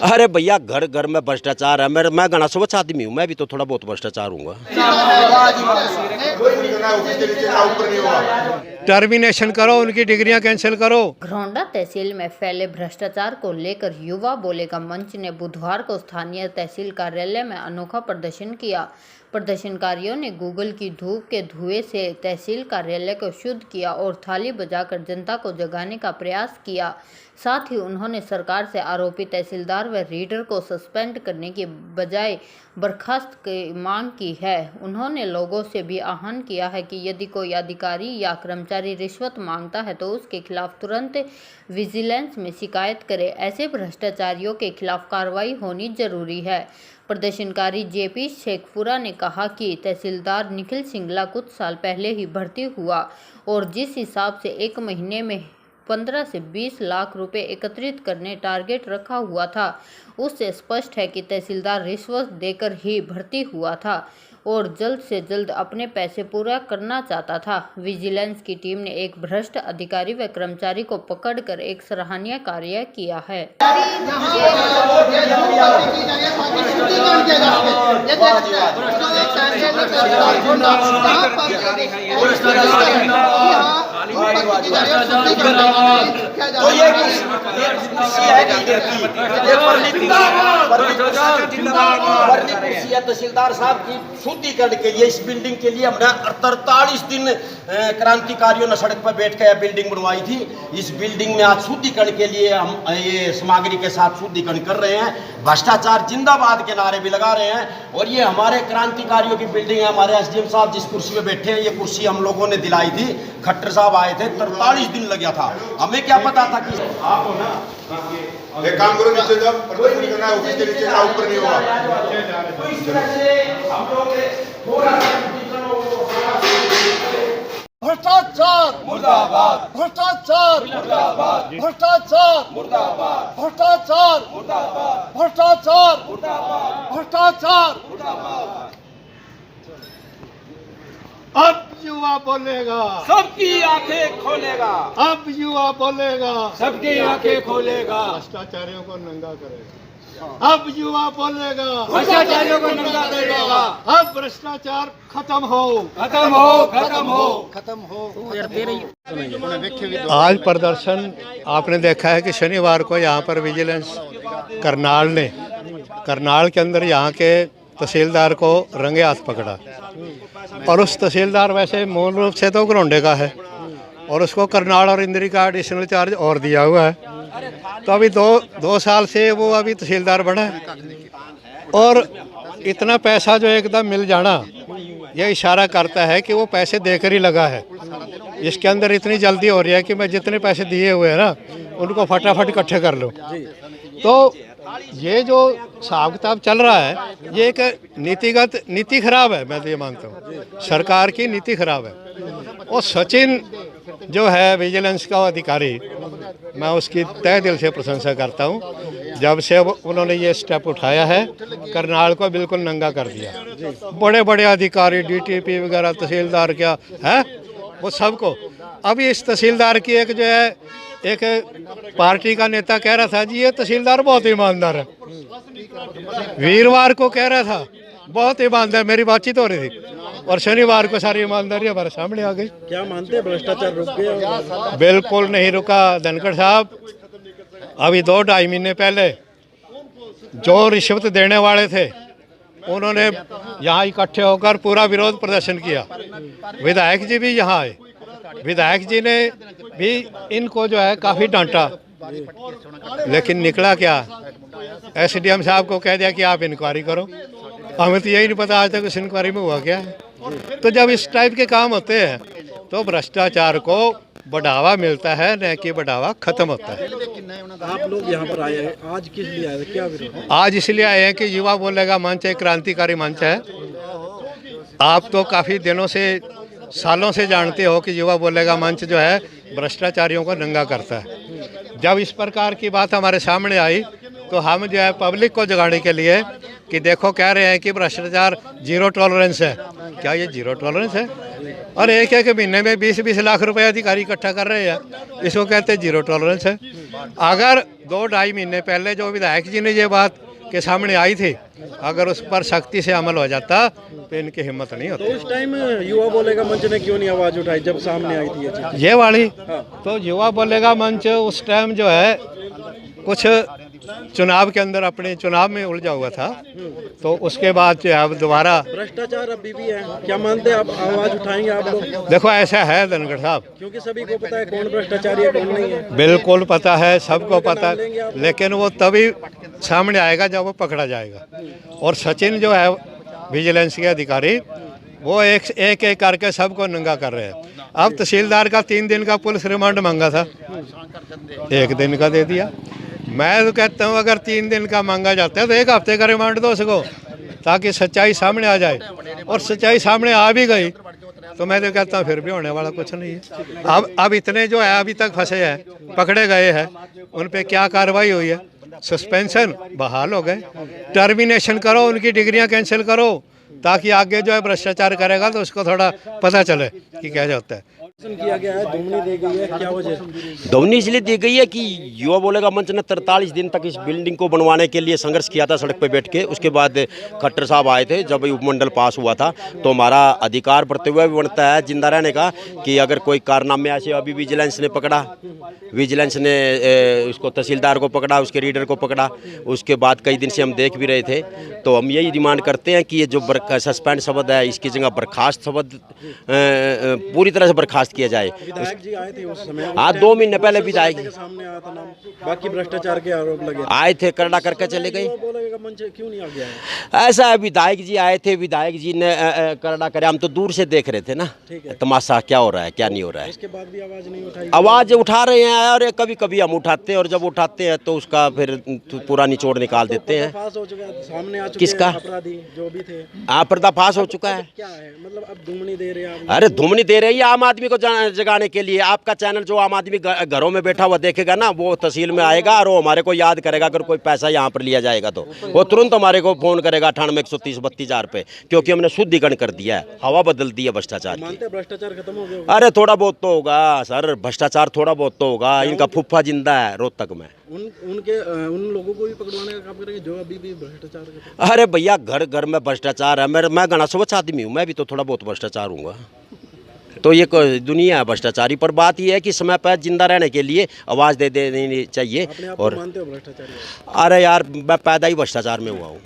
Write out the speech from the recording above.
अरे भैया घर घर में भ्रष्टाचार है। मैं घना स्वच्छ आदमी हूँ, मैं भी तो थोड़ा बहुत भ्रष्टाचार हूँ। टर्मिनेशन करो, उनकी डिग्रियां कैंसिल करो। घरौंडा तहसील में फैले भ्रष्टाचार को लेकर युवा बोलेगा मंच ने बुधवार को स्थानीय तहसील कार्यालय में अनोखा प्रदर्शन किया। प्रदर्शनकारियों ने गूगल की धूप के धुएं से तहसील कार्यालय को शुद्ध किया और थाली बजाकर जनता को जगाने का प्रयास किया। साथ ही उन्होंने सरकार से आरोपी तहसीलदार व रीडर को सस्पेंड करने की बजाय बर्खास्त की मांग की है। उन्होंने लोगों से भी आह्वान किया है कि यदि कोई अधिकारी या कर्मचारी रिश्वत मांगता है तो उसके खिलाफ तुरंत विजिलेंस में शिकायत करे। ऐसे भ्रष्टाचारियों के खिलाफ कार्रवाई होनी जरूरी है। प्रदर्शनकारी जेपी शेखपुरा ने कहा कि तहसीलदार निखिल सिंगला कुछ साल पहले ही भर्ती हुआ और जिस हिसाब से एक महीने में 15 से 20 लाख रुपए एकत्रित करने टारगेट रखा हुआ था, उससे स्पष्ट है कि तहसीलदार रिश्वत देकर ही भर्ती हुआ था और जल्द से जल्द अपने पैसे पूरा करना चाहता था। विजिलेंस की टीम ने एक भ्रष्ट अधिकारी व कर्मचारी को पकड़कर एक सराहनीय कार्य किया है। तो ये कुर्सी है तहसीलदार साहब की शुद्धिकरण के लिए, इस बिल्डिंग के लिए हमने 43 दिन क्रांतिकारियों ने सड़क पर बैठ कर बिल्डिंग बनवाई थी। इस बिल्डिंग में आज शुद्धिकरण के लिए हम ये सामग्री के साथ शुद्धिकरण कर रहे हैं। भ्रष्टाचार जिंदाबाद के नारे भी लगा रहे हैं और ये हमारे क्रांतिकारियों की बिल्डिंग है। हमारे एसडीएम साहब जिस कुर्सी पे बैठे हैं, ये कुर्सी हम लोगों ने दिलाई थी। खट्टर साहब आए थे, 43 दिन लग गया था। हमें क्या पता था कि आप हो ना, एक काम करो, नीचे जाओ, प्रदर्शन करना है ऑफिस के नीचे जाओ, ऊपर नहीं होगा। तो इस तरह से हम लोग थोड़ा भ्रष्टाचार मुर्दाबाद, भ्रष्टाचार मुर्दाबाद, भ्रष्टाचार मुर्दाबाद, भ्रष्टाचार मुर्दाबाद, भ्रष्टाचार मुर्दाबाद, भ्रष्टाचार मुर्दाबाद। अब युवा बोलेगा, सबकी आंखें खोलेगा। अब युवा बोलेगा, सबकी आंखें खोलेगा। भ्रष्टाचारियों को नंगा करेगा। अब युवा बोलेगा, भ्रष्टाचारियों को नंगा करेगा। अब भ्रष्टाचार खत्म हो, खत्म हो, खत्म हो, खत्म हो। आज प्रदर्शन आपने देखा है कि शनिवार को यहाँ पर विजिलेंस करनाल के अंदर यहाँ के तहसीलदार को रंगे हाथ पकड़ा और उस तहसीलदार वैसे मूल रूप से तो घरौंडे का है और उसको करनाल और इंद्री का एडिशनल चार्ज और दिया हुआ है। तो अभी दो साल से वो अभी तहसीलदार बना है और इतना पैसा जो एकदम मिल जाना, यह इशारा करता है कि वो पैसे देकर ही लगा है। इसके अंदर इतनी जल्दी हो रही है कि मैं जितने पैसे दिए हुए हैं ना, उनको फटाफट इकट्ठे कर लूँ। तो ये जो हिसाब किताब चल रहा है, ये एक नीति खराब है। मैं तो ये मानता हूँ सरकार की नीति खराब है। और सचिन जो है विजिलेंस का अधिकारी, मैं उसकी तहे दिल से प्रशंसा करता हूँ। जब से उन्होंने ये स्टेप उठाया है, करनाल को बिल्कुल नंगा कर दिया। बड़े बड़े अधिकारी, डीटीपी वगैरह, तहसीलदार क्या है, वो सबको। अभी इस तहसीलदार की एक जो है, एक पार्टी का नेता कह रहा था जी ये तहसीलदार बहुत ईमानदार है। वीरवार को कह रहा था बहुत ईमानदार, मेरी बातचीत हो रही थी, और शनिवार को सारी ईमानदारी हमारे सामने आ गई। क्या मानते हैं भ्रष्टाचार रुक गया? बिल्कुल नहीं रुका धनखड़ साहब। अभी 2-2.5 महीने पहले जो रिश्वत देने वाले थे, उन्होंने यहाँ इकट्ठे होकर पूरा विरोध प्रदर्शन किया। विधायक जी भी यहाँ आए, विधायक जी ने भी इनको जो है काफ़ी डांटा, लेकिन निकला क्या, एसडीएम साहब को कह दिया कि आप इंक्वायरी करो। हमें तो यही नहीं पता आज तक उस इंक्वायरी में हुआ क्या है। तो जब इस टाइप के काम होते हैं तो भ्रष्टाचार को बढ़ावा मिलता है, न कि बढ़ावा खत्म होता है। आप लोग यहाँ पर आए हैं, आज किस लिए आए थे, क्या विरोध? आज इसलिए आए हैं कि युवा बोलेगा मंच एक क्रांतिकारी मंच है। आप तो काफ़ी दिनों से, सालों से जानते हो कि युवा बोलेगा मंच जो है भ्रष्टाचारियों को नंगा करता है। जब इस प्रकार की बात हमारे सामने आई तो हम जो है पब्लिक को जगाने के लिए कि देखो कह रहे हैं कि भ्रष्टाचार जीरो टॉलरेंस है, क्या ये जीरो टॉलरेंस है? और एक एक महीने में 20-20 लाख रुपए अधिकारी इकट्ठा कर रहे हैं, इसको कहते हैं जीरो टॉलरेंस है। अगर 2-2.5 महीने पहले जो विधायक जी ने ये बात के सामने आई थी, अगर उस पर सख्ती से अमल हो जाता तो इनकी हिम्मत नहीं तो होती। उस टाइम युवा बोलेगा मंच ने क्यों नहीं आवाज उठाई जब सामने आई थी ये चीज? ये वाली तो युवा बोलेगा मंच उस टाइम जो है कुछ चुनाव के अंदर अपने चुनाव में उलझा हुआ था, तो उसके बाद जो है अब दोबारा भ्रष्टाचार अभी भी है, क्या मानते हैं आप? आवाज उठाएंगे आप लोग? देखो ऐसा है धनखड़ साहब, क्योंकि सभी को पता है कौन भ्रष्टाचारी है कौन नहीं है। बिल्कुल पता है, सबको पता है, लेकिन वो तभी सामने आएगा जब वो पकड़ा जाएगा। और सचिन जो है विजिलेंस के अधिकारी, वो एक एक करके सबको नंगा कर रहे हैं। अब तहसीलदार का 3 दिन का पुलिस रिमांड मांगा था, 1 दिन का दे दिया। मैं तो कहता हूँ अगर 3 दिन का मांगा जाता है तो 1 हफ्ते का रिमांड दो उसको, ताकि सच्चाई सामने आ जाए। और सच्चाई सामने आ भी गई तो मैं तो कहता हूँ फिर भी होने वाला कुछ नहीं है। अब इतने जो है अभी तक फंसे हैं, पकड़े गए हैं, उन पे क्या कार्रवाई हुई है? सस्पेंशन, बहाल हो गए। टर्मिनेशन करो, उनकी डिग्रियां कैंसिल करो, ताकि आगे जो है भ्रष्टाचार करेगा तो उसको थोड़ा पता चले कि क्या होता है। किया गया है, दुमनी दी गई है, क्या वजह? धमनी इसलिए दी गई है कि युवा बोलेगा मंच ने 43 दिन तक इस बिल्डिंग को बनवाने के लिए संघर्ष किया था सड़क पर बैठ के। उसके बाद खट्टर साहब आए थे, जब उपमंडल पास हुआ था तो हमारा अधिकार बढ़ते हुए भी बनता है जिंदा रहने का कि अगर कोई कारनामे ऐसे, अभी विजिलेंस ने पकड़ा, विजिलेंस ने उसको तहसीलदार को पकड़ा, उसके रीडर को पकड़ा। उसके बाद कई दिन से हम देख भी रहे थे, तो हम यही डिमांड करते हैं कि ये जो सस्पेंड शब्द है इसकी जगह बर्खास्त शब्द पूरी तरह से बर्खास्त किया जाए। विधायक जी आए थे उस समय? हाँ, 2 महीने पहले विधायक के सामने आया था नाम, बाकी भ्रष्टाचार के आरोप लगे आए थे, करड़ा करके चले गए। युवा बोलेगा मंच क्यों नहीं आ गया है? ऐसा है, विधायक जी आए थे, विधायक जी ने करड़ा करे, हम तो दूर से देख रहे थे ना तमाशा क्या हो रहा है क्या नहीं हो रहा है। इसके बाद भी आवाज नहीं उठाई? आवाज उठा रहे हैं और कभी कभी हम उठाते हैं, और जब उठाते हैं तो उसका फिर पूरा निचोड़ निकाल देते हैं। पर्दाफाश हो चुका है, सामने आ चुके किसका? हैं अपराधी जो भी थे। पर्दाफाश हो चुका है। क्या है मतलब अब दुमनी दे रहे हैं आप? अरे धुमनी दे रही है आम आदमी को जगाने के लिए। आपका चैनल जो आम आदमी घरों में बैठा हुआ देखेगा ना, वो तहसील में आएगा और वो हमारे को याद करेगा। अगर कोई पैसा यहाँ पर लिया जाएगा तो वो तुरंत हमारे को फोन करेगा 98-130-32,000 पे, क्योंकि हमने शुद्धिकरण कर दिया है, हवा बदल दी है भ्रष्टाचार की। मानते हैं भ्रष्टाचार खत्म हो गया? अरे थोड़ा बहुत तो होगा सर, भ्रष्टाचार थोड़ा बहुत तो होगा। इनका फुफ्फा जिंदा है रोहतक में। उन लोगों को भी पकड़वाने का काम करेंगे जो अभी भी भ्रष्टाचार करते हैं? अरे भैया, घर घर में भ्रष्टाचार है। मैं घना स्वच्छ आदमी हूँ, मैं भी तो थोड़ा बहुत भ्रष्टाचार हूँगा। तो ये दुनिया है भ्रष्टाचारी, पर बात यह है कि समय पर जिंदा रहने के लिए आवाज़ दे देनी चाहिए। अपने आप और को मानते हो भ्रष्टाचारी? अरे यार, मैं पैदा ही भ्रष्टाचार में हुआ हूँ।